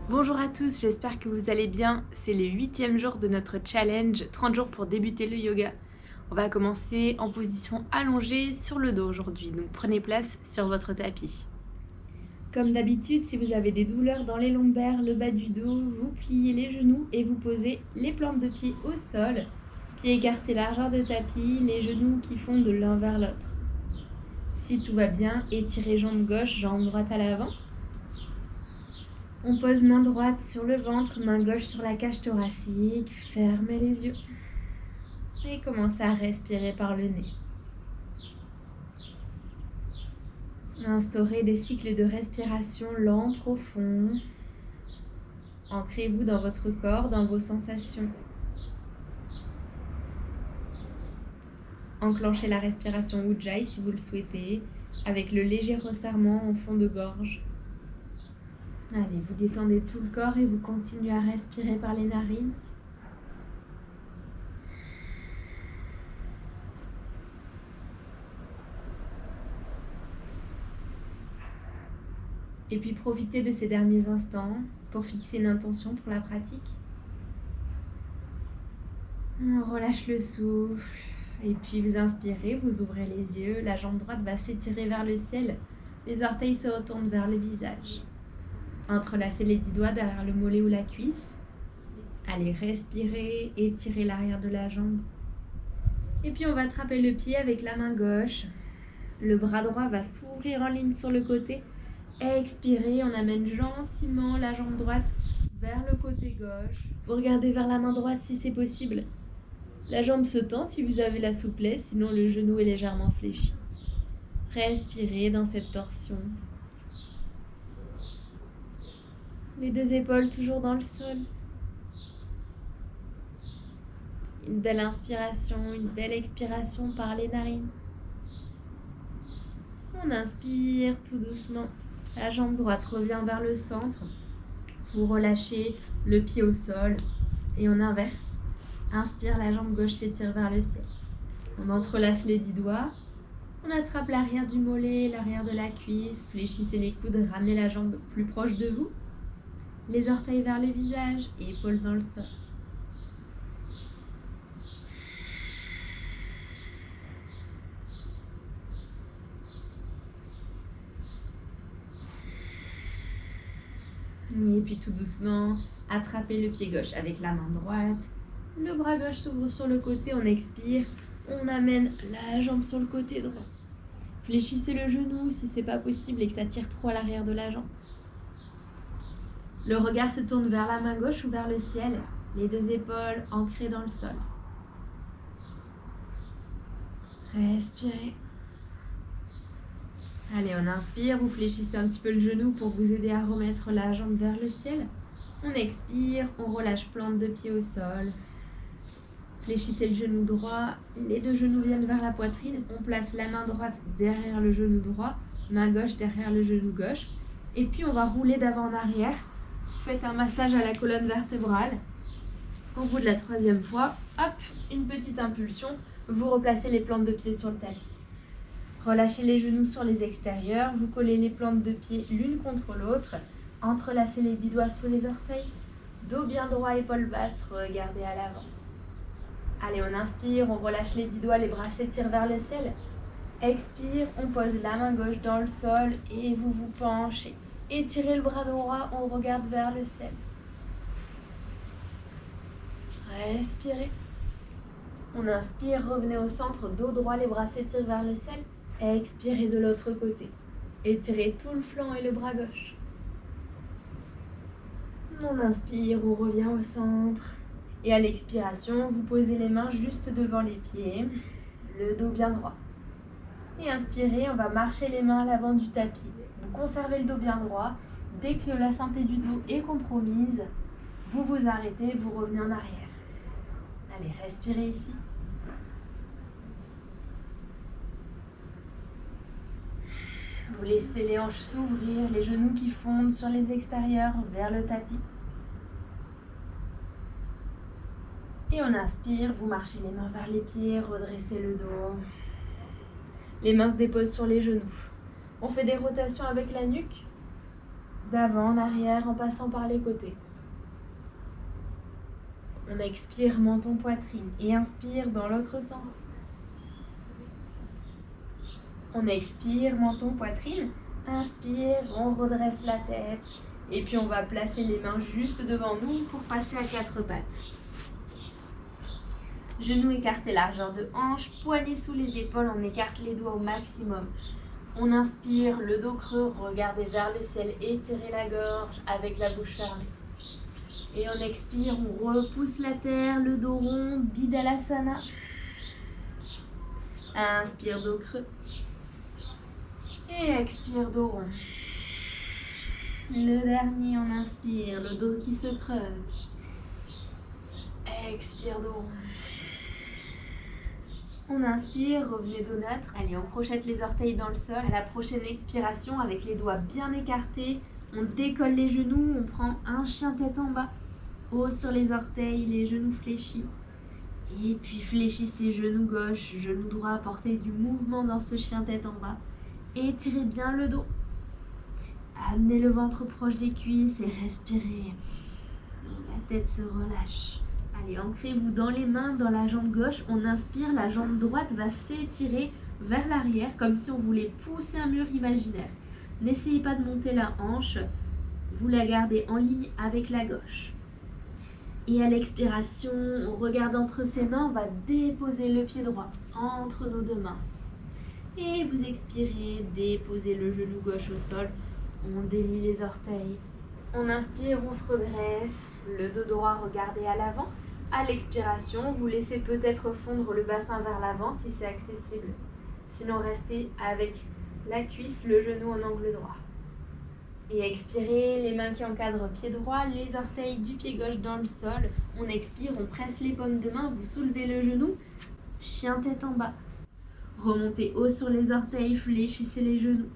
Bonjour à tous, j'espère que vous allez bien. C'est le 8e jour de notre challenge 30 jours pour débuter le yoga. On va commencer en position allongée sur le dos aujourd'hui, donc prenez place sur votre tapis. Comme d'habitude, si vous avez des douleurs dans les lombaires, le bas du dos, vous pliez les genoux et vous posez les plantes de pied au sol. Pieds écartés largeur de tapis, les genoux qui fondent de l'un vers l'autre. Si tout va bien, étirez jambe gauche, jambe droite à l'avant. On pose main droite sur le ventre, main gauche sur la cage thoracique, fermez les yeux et commencez à respirer par le nez. Instaurez des cycles de respiration lents, profonds. Ancrez-vous dans votre corps, dans vos sensations. Enclenchez la respiration Ujjayi si vous le souhaitez, avec le léger resserrement en fond de gorge. Allez, vous détendez tout le corps et vous continuez à respirer par les narines. Et puis profitez de ces derniers instants pour fixer une intention pour la pratique. On relâche le souffle et puis vous inspirez, vous ouvrez les yeux, la jambe droite va s'étirer vers le ciel, les orteils se retournent vers le visage. Entrelacez les 10 doigts derrière le mollet ou la cuisse. Allez, respirez, étirez l'arrière de la jambe. Et puis on va attraper le pied avec la main gauche. Le bras droit va s'ouvrir en ligne sur le côté. Expirez, on amène gentiment la jambe droite vers le côté gauche. Vous regardez vers la main droite si c'est possible. La jambe se tend si vous avez la souplesse, sinon le genou est légèrement fléchi. Respirez dans cette torsion. Les deux épaules toujours dans le sol. Une belle inspiration, une belle expiration par les narines. On inspire tout doucement. La jambe droite revient vers le centre. Vous relâchez le pied au sol et on inverse. Inspire, la jambe gauche s'étire vers le ciel. On entrelace les 10 doigts. On attrape l'arrière du mollet, l'arrière de la cuisse. Fléchissez les coudes, ramenez la jambe plus proche de vous. Les orteils vers le visage et épaules dans le sol. Et puis tout doucement, attrapez le pied gauche avec la main droite. Le bras gauche s'ouvre sur le côté, on expire. On amène la jambe sur le côté droit. Fléchissez le genou si c'est pas possible et que ça tire trop à l'arrière de la jambe. Le regard se tourne vers la main gauche ou vers le ciel, les deux épaules ancrées dans le sol. Respirez. Allez, on inspire, vous fléchissez un petit peu le genou pour vous aider à remettre la jambe vers le ciel. On expire, on relâche plante de pied au sol. Fléchissez le genou droit, les deux genoux viennent vers la poitrine. On place la main droite derrière le genou droit, main gauche derrière le genou gauche. Et puis on va rouler d'avant en arrière. Faites un massage à la colonne vertébrale. Au bout de la 3e fois, hop, une petite impulsion. Vous replacez les plantes de pied sur le tapis. Relâchez les genoux sur les extérieurs. Vous collez les plantes de pied l'une contre l'autre. Entrelacez les 10 doigts sous les orteils. Dos bien droit, épaules basses, regardez à l'avant. Allez, on inspire, on relâche les 10 doigts, les bras s'étirent vers le ciel. Expire, on pose la main gauche dans le sol et vous vous penchez. Étirez le bras droit, on regarde vers le ciel. Respirez. On inspire, revenez au centre, dos droit, les bras s'étirent vers le ciel. Expirez de l'autre côté. Étirez tout le flanc et le bras gauche. On inspire, on revient au centre. Et à l'expiration, vous posez les mains juste devant les pieds, le dos bien droit. Et inspirez, on va marcher les mains à l'avant du tapis. Vous conservez le dos bien droit. Dès que la santé du dos est compromise, vous vous arrêtez, vous revenez en arrière. Allez, respirez ici. Vous laissez les hanches s'ouvrir, les genoux qui fondent sur les extérieurs vers le tapis. Et on inspire, vous marchez les mains vers les pieds, redressez le dos. Les mains se déposent sur les genoux. On fait des rotations avec la nuque. d'avant en arrière en passant par les côtés. On expire menton poitrine et inspire dans l'autre sens. On expire menton poitrine, inspire, on redresse la tête et puis on va placer les mains juste devant nous pour passer à 4 pattes. Genoux écartés largeur de hanche, poignets sous les épaules, on écarte les doigts au maximum. On inspire, le dos creux, regardez vers le ciel, étirez la gorge avec la bouche fermée. Et on expire, on repousse la terre, le dos rond, Bidhalasana. Inspire, dos creux. Et expire, dos rond. Le dernier, on inspire, le dos qui se creuse. Expire, dos rond. On inspire, revenez dos neutre. Allez, on crochette les orteils dans le sol. À la prochaine expiration, avec les doigts bien écartés, on décolle les genoux, on prend un chien tête en bas. Haut sur les orteils, les genoux fléchis. Et puis fléchissez genoux gauche, genou droit, apportez du mouvement dans ce chien tête en bas. Étirez bien le dos. Amenez le ventre proche des cuisses et respirez. La tête se relâche. Allez, ancrez-vous dans les mains, dans la jambe gauche. On inspire, la jambe droite va s'étirer vers l'arrière comme si on voulait pousser un mur imaginaire. N'essayez pas de monter la hanche, vous la gardez en ligne avec la gauche. Et à l'expiration, on regarde entre ses mains, on va déposer le pied droit entre nos deux mains. Et vous expirez, déposez le genou gauche au sol, on délie les orteils. On inspire, on se redresse, le dos droit regardez à l'avant. À l'expiration, vous laissez peut-être fondre le bassin vers l'avant si c'est accessible. Sinon, restez avec la cuisse, le genou en angle droit. Et expirez, les mains qui encadrent pied droit, les orteils du pied gauche dans le sol. On expire, on presse les paumes de main, vous soulevez le genou, chien tête en bas. Remontez haut sur les orteils, fléchissez les genoux.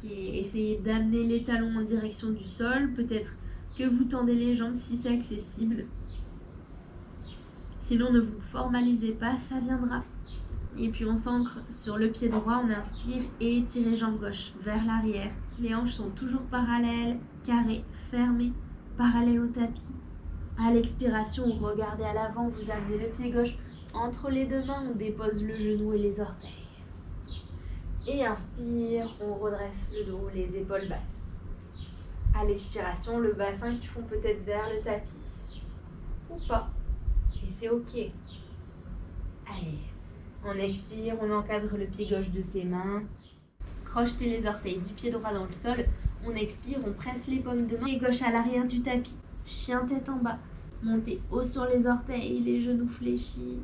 Essayez d'amener les talons en direction du sol. Peut-être que vous tendez les jambes si c'est accessible. Sinon, ne vous formalisez pas, ça viendra. Et puis on s'ancre sur le pied droit, on inspire et étirez jambe gauche vers l'arrière. Les hanches sont toujours parallèles, carrées, fermées, parallèles au tapis. À l'expiration, regardez à l'avant, vous amenez le pied gauche entre les deux mains, on dépose le genou et les orteils. Et inspire, on redresse le dos, les épaules basses. À l'expiration, le bassin qui fond peut-être vers le tapis. Ou pas. Et c'est ok. Allez, on expire, on encadre le pied gauche de ses mains. Crochetez les orteils du pied droit dans le sol. On expire, on presse les paumes de main. Pied gauche à l'arrière du tapis. Chien tête en bas. Montez haut sur les orteils, les genoux fléchis.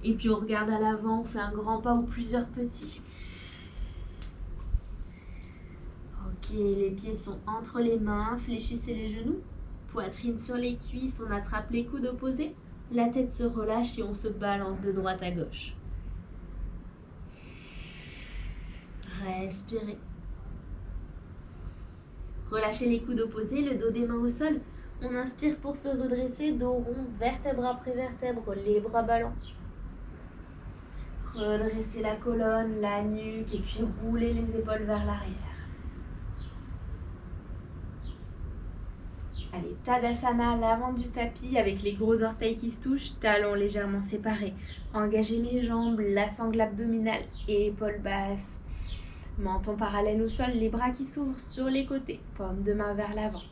Et puis on regarde à l'avant, on fait un grand pas ou plusieurs petits. Ok, les pieds sont entre les mains, fléchissez les genoux, poitrine sur les cuisses, on attrape les coudes opposés, la tête se relâche et on se balance de droite à gauche. Respirez. Relâchez les coudes opposés, le dos des mains au sol. On inspire pour se redresser, dos rond, vertèbre après vertèbre, les bras ballants. Redressez la colonne, la nuque et puis roulez les épaules vers l'arrière. Allez, Tadasana à l'avant du tapis avec les gros orteils qui se touchent, talons légèrement séparés. Engagez les jambes, la sangle abdominale, épaules basses. Menton parallèle au sol, les bras qui s'ouvrent sur les côtés, paumes de main vers l'avant.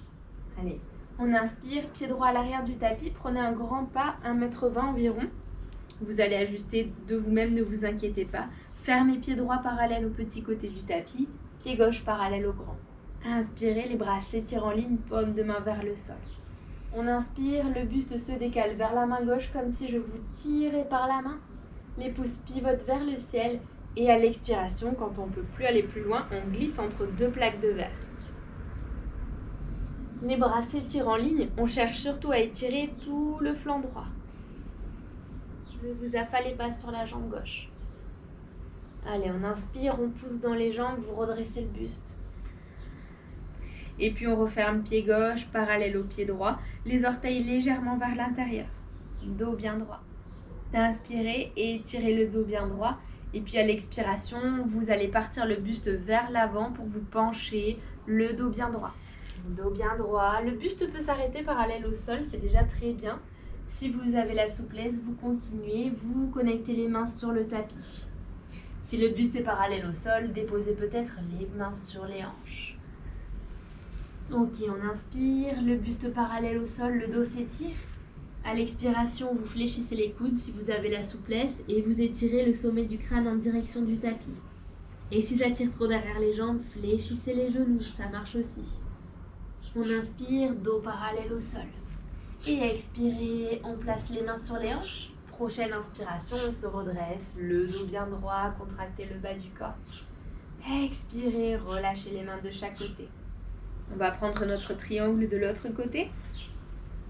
Allez, on inspire, pied droit à l'arrière du tapis, prenez un grand pas, 1,20 m environ. Vous allez ajuster de vous-même, ne vous inquiétez pas. Fermez pied droit parallèle au petit côté du tapis, pied gauche parallèle au grand. Inspirez, les bras s'étirent en ligne, paume de main vers le sol. On inspire, le buste se décale vers la main gauche comme si je vous tirais par la main. Les pouces pivotent vers le ciel et à l'expiration, quand on ne peut plus aller plus loin, on glisse entre deux plaques de verre. Les bras s'étirent en ligne, on cherche surtout à étirer tout le flanc droit. Ne vous affalez pas sur la jambe gauche. Allez, on inspire, on pousse dans les jambes, vous redressez le buste. Et puis on referme pied gauche, parallèle au pied droit, les orteils légèrement vers l'intérieur. Dos bien droit. Inspirez et étirez le dos bien droit. Et puis à l'expiration, vous allez partir le buste vers l'avant pour vous pencher, le dos bien droit. Dos bien droit, le buste peut s'arrêter parallèle au sol, c'est déjà très bien. Si vous avez la souplesse, vous continuez, vous connectez les mains sur le tapis. Si le buste est parallèle au sol, déposez peut-être les mains sur les hanches. Ok, on inspire, le buste parallèle au sol, le dos s'étire. À l'expiration, vous fléchissez les coudes si vous avez la souplesse et vous étirez le sommet du crâne en direction du tapis. Et si ça tire trop derrière les jambes, fléchissez les genoux, ça marche aussi. On inspire, dos parallèle au sol. Et expirez, on place les mains sur les hanches. Prochaine inspiration, on se redresse, le dos bien droit, contractez le bas du corps. Expirez, relâchez les mains de chaque côté. On va prendre notre triangle de l'autre côté.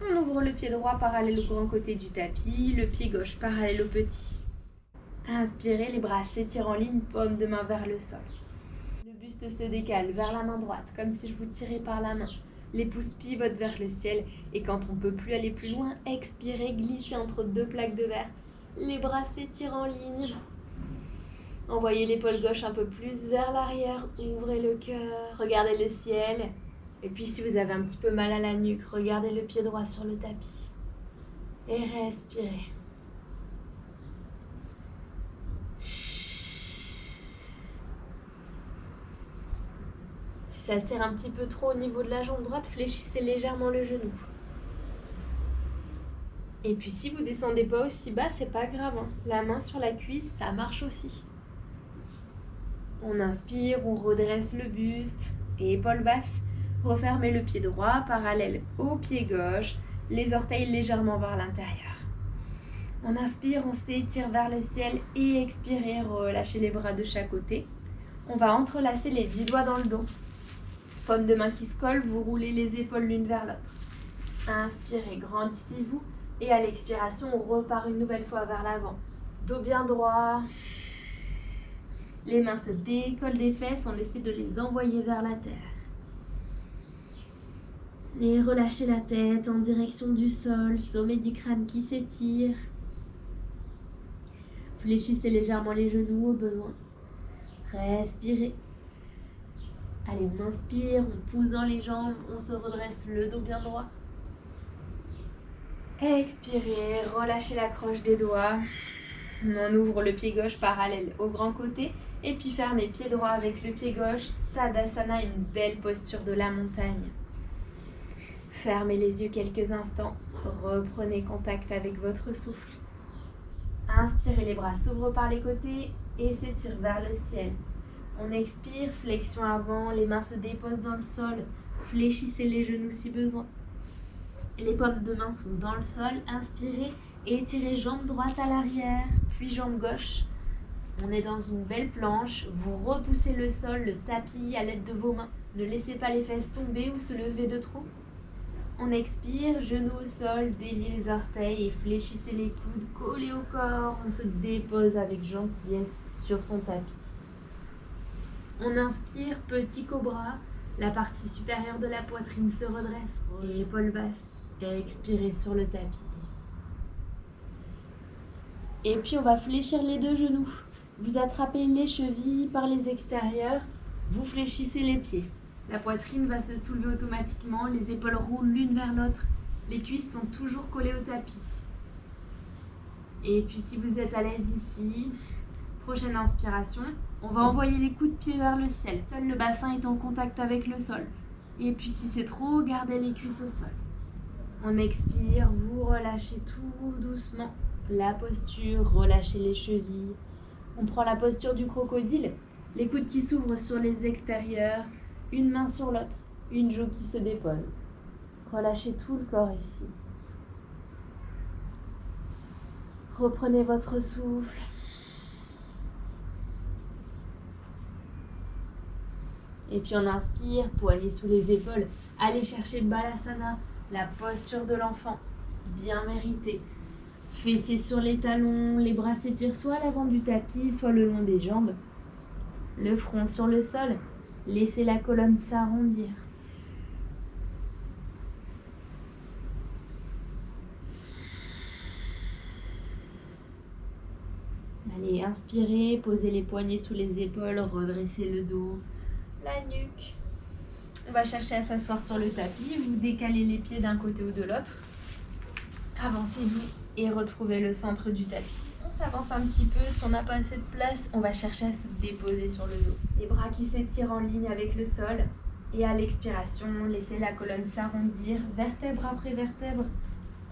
On ouvre le pied droit parallèle au grand côté du tapis, le pied gauche parallèle au petit. Inspirez, les bras s'étirent en ligne, paume de main vers le sol. Le buste se décale vers la main droite, comme si je vous tirais par la main. Les pouces pivotent vers le ciel et quand on ne peut plus aller plus loin, expirez, glissez entre deux plaques de verre. Les bras s'étirent en ligne. Envoyez l'épaule gauche un peu plus vers l'arrière, ouvrez le cœur, regardez le ciel. Et puis si vous avez un petit peu mal à la nuque, regardez le pied droit sur le tapis. Et respirez. Si ça tire un petit peu trop au niveau de la jambe droite, fléchissez légèrement le genou. Et puis si vous descendez pas aussi bas, c'est pas grave, hein. La main sur la cuisse, ça marche aussi. On inspire, on redresse le buste, épaules basses. Refermez le pied droit parallèle au pied gauche, les orteils légèrement vers l'intérieur. On inspire, on s'étire vers le ciel et expirez, relâchez les bras de chaque côté. On va entrelacer les 10 doigts dans le dos. Paume de main qui se colle, vous roulez les épaules l'une vers l'autre. Inspirez, grandissez-vous et à l'expiration, on repart une nouvelle fois vers l'avant. Dos bien droit. Les mains se décollent des fesses, on essaie de les envoyer vers la terre. Et relâchez la tête en direction du sol, sommet du crâne qui s'étire. Fléchissez légèrement les genoux au besoin. Respirez. Allez, on inspire, on pousse dans les jambes, on se redresse le dos bien droit. Expirez, relâchez la croche des doigts. On ouvre le pied gauche parallèle au grand côté et puis fermez pied droit avec le pied gauche. Tadasana, une belle posture de la montagne. Fermez les yeux quelques instants, reprenez contact avec votre souffle. Inspirez, les bras s'ouvrent par les côtés et s'étirent vers le ciel. On expire, flexion avant, les mains se déposent dans le sol, fléchissez les genoux si besoin. Les paumes de main sont dans le sol, inspirez et étirez jambe droite à l'arrière, puis jambe gauche. On est dans une belle planche, vous repoussez le sol, le tapis à l'aide de vos mains. Ne laissez pas les fesses tomber ou se lever de trop. On expire, genoux au sol, déliez les orteils et fléchissez les coudes, collés au corps. On se dépose avec gentillesse sur son tapis. On inspire, petit cobra. La partie supérieure de la poitrine se redresse et épaules basses. Et expirez sur le tapis. Et puis on va fléchir les deux genoux. Vous attrapez les chevilles par les extérieurs. Vous fléchissez les pieds. La poitrine va se soulever automatiquement, les épaules roulent l'une vers l'autre, les cuisses sont toujours collées au tapis. Et puis si vous êtes à l'aise ici, prochaine inspiration, on va envoyer les coups de pied vers le ciel. Seul le bassin est en contact avec le sol. Et puis si c'est trop, gardez les cuisses au sol. On expire, vous relâchez tout doucement la posture, relâchez les chevilles. On prend la posture du crocodile, les coudes qui s'ouvrent sur les extérieurs. Une main sur l'autre, une joue qui se dépose. Relâchez tout le corps ici. Reprenez votre souffle. Et puis on inspire, poignets sous les épaules. Allez chercher Balasana, la posture de l'enfant, bien méritée. Fessiers sur les talons, les bras s'étirent soit à l'avant du tapis, soit le long des jambes. Le front sur le sol. Laissez la colonne s'arrondir. Allez, inspirez, posez les poignets sous les épaules, redressez le dos, la nuque. On va chercher à s'asseoir sur le tapis, vous décalez les pieds d'un côté ou de l'autre. Avancez-vous et retrouvez le centre du tapis. On s'avance un petit peu, si on n'a pas assez de place, on va chercher à se déposer sur le dos. Les bras qui s'étirent en ligne avec le sol. Et à l'expiration, laissez la colonne s'arrondir, vertèbre après vertèbre.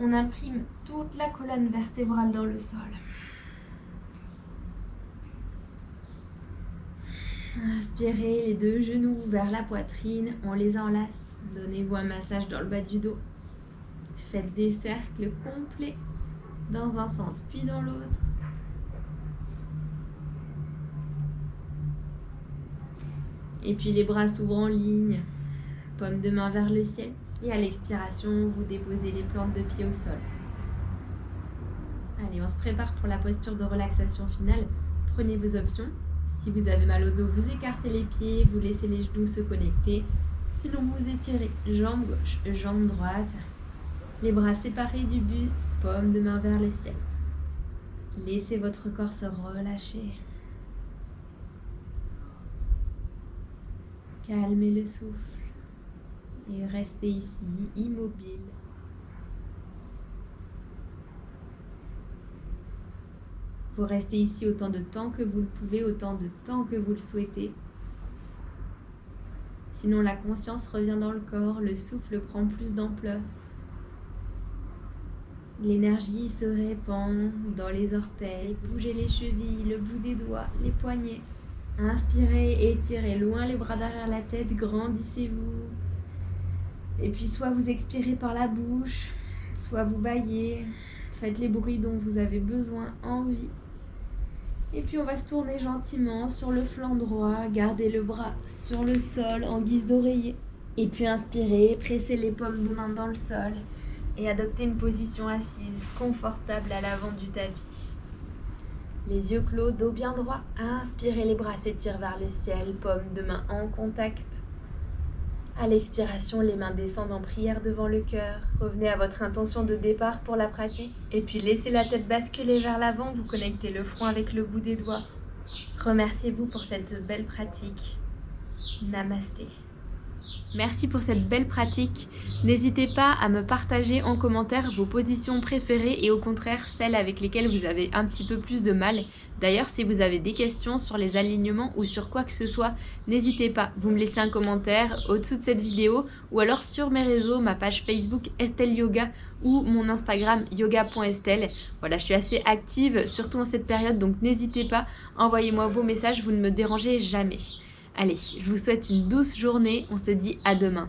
On imprime toute la colonne vertébrale dans le sol. Inspirez les deux genoux vers la poitrine, on les enlace. Donnez-vous un massage dans le bas du dos. Faites des cercles complets dans un sens puis dans l'autre. Et puis les bras s'ouvrent en ligne, paume de main vers le ciel. Et à l'expiration, vous déposez les plantes de pied au sol. Allez, on se prépare pour la posture de relaxation finale. Prenez vos options. Si vous avez mal au dos, vous écartez les pieds, vous laissez les genoux se connecter. Sinon, vous étirez jambe gauche, jambe droite. Les bras séparés du buste, paume de main vers le ciel. Laissez votre corps se relâcher. Calmez le souffle et restez ici, immobile. Vous restez ici autant de temps que vous le pouvez, autant de temps que vous le souhaitez. Sinon, la conscience revient dans le corps, le souffle prend plus d'ampleur. L'énergie se répand dans les orteils, bougez les chevilles, le bout des doigts, les poignets. Inspirez, étirez loin les bras derrière la tête, grandissez-vous. Et puis soit vous expirez par la bouche, soit vous bâillez. Faites les bruits dont vous avez besoin, envie. Et puis on va se tourner gentiment sur le flanc droit, gardez le bras sur le sol en guise d'oreiller. Et puis inspirez, pressez les paumes de main dans le sol et adoptez une position assise, confortable à l'avant du tapis. Les yeux clos, dos bien droit. Inspirez, les bras s'étirent vers le ciel, paumes de main en contact. À l'expiration, les mains descendent en prière devant le cœur. Revenez à votre intention de départ pour la pratique. Et puis laissez la tête basculer vers l'avant, vous connectez le front avec le bout des doigts. Remerciez-vous pour cette belle pratique. Namasté. Merci pour cette belle pratique. N'hésitez pas à me partager en commentaire vos positions préférées et au contraire celles avec lesquelles vous avez un petit peu plus de mal. D'ailleurs, si vous avez des questions sur les alignements ou sur quoi que ce soit, n'hésitez pas, vous me laissez un commentaire au-dessous de cette vidéo ou alors sur mes réseaux, ma page Facebook Estelle Yoga ou mon Instagram yoga.estelle. Voilà, je suis assez active, surtout en cette période, donc n'hésitez pas, envoyez-moi vos messages, vous ne me dérangez jamais. Allez, je vous souhaite une douce journée, on se dit à demain.